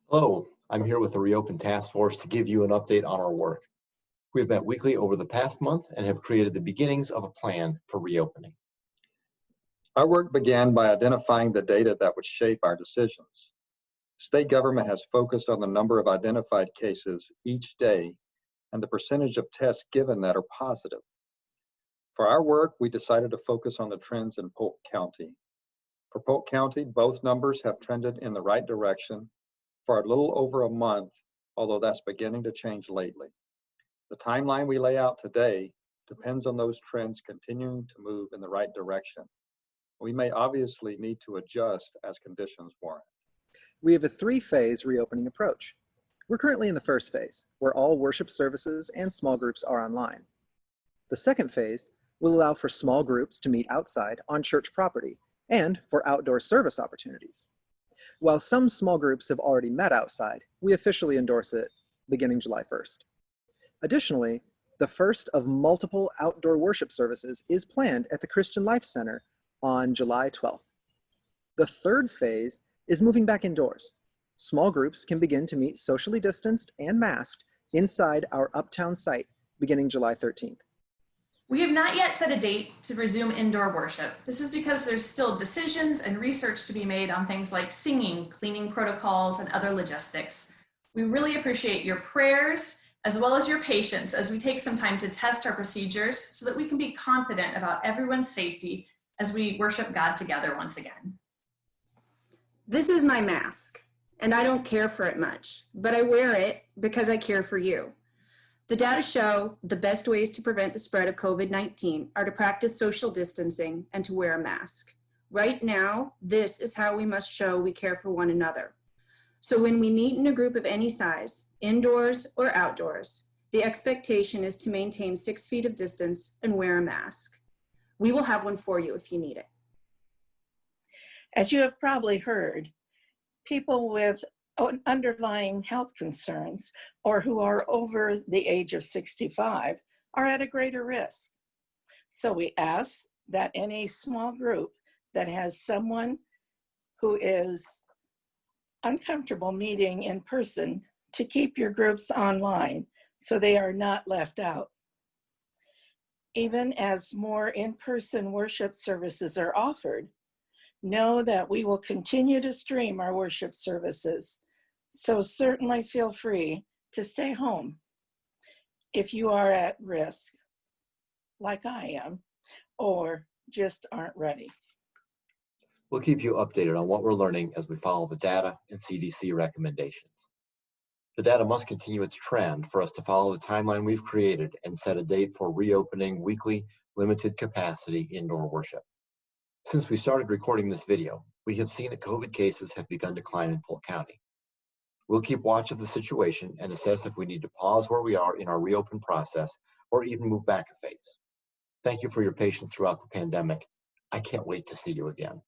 Hello, I'm here with the Reopen Task Force to give you an update on our work. We've met weekly over the past month and have created the beginnings of a plan for reopening. Our work began by identifying the data that would shape our decisions. State government has focused on the number of identified cases each day and the percentage of tests given that are positive. For our work, we decided to focus on the trends in Polk County. For Polk County, both numbers have trended in the right direction for a little over a month, although that's beginning to change lately. The timeline we lay out today depends on those trends continuing to move in the right direction. We may obviously need to adjust as conditions warrant. We have a three-phase reopening approach. We're currently in the first phase, where all worship services and small groups are online. The second phase will allow for small groups to meet outside on church property and for outdoor service opportunities. While some small groups have already met outside, we officially endorse it beginning July 1st. Additionally, the first of multiple outdoor worship services is planned at the Christian Life Center on July 12th. The third phase is moving back indoors. Small groups can begin to meet socially distanced and masked inside our Uptown site beginning July 13th. We have not yet set a date to resume indoor worship. This is because there's still decisions and research to be made on things like singing, cleaning protocols, and other logistics. We really appreciate your prayers as well as your patience as we take some time to test our procedures so that we can be confident about everyone's safety as we worship God together once again. This is my mask, and I don't care for it much, but I wear it because I care for you. The data show the best ways to prevent the spread of COVID-19 are to practice social distancing and to wear a mask. Right now, this is how we must show we care for one another. So when we meet in a group of any size, indoors or outdoors, the expectation is to maintain 6 feet of distance and wear a mask. We will have one for you if you need it. As you have probably heard, people with underlying health concerns or who are over the age of 65 are at a greater risk. So we ask that in a small group that has someone who is uncomfortable meeting in person to keep your groups online so they are not left out. Even as more in-person worship services are offered, know that we will continue to stream our worship services, so certainly feel free to stay home if you are at risk, like I am, or just aren't ready. We'll keep you updated on what we're learning as we follow the data and CDC recommendations. The data must continue its trend for us to follow the timeline we've created and set a date for reopening weekly, limited capacity indoor worship. Since we started recording this video, we have seen that COVID cases have begun to climb in Polk County. We'll keep watch of the situation and assess if we need to pause where we are in our reopen process or even move back a phase. Thank you for your patience throughout the pandemic. I can't wait to see you again.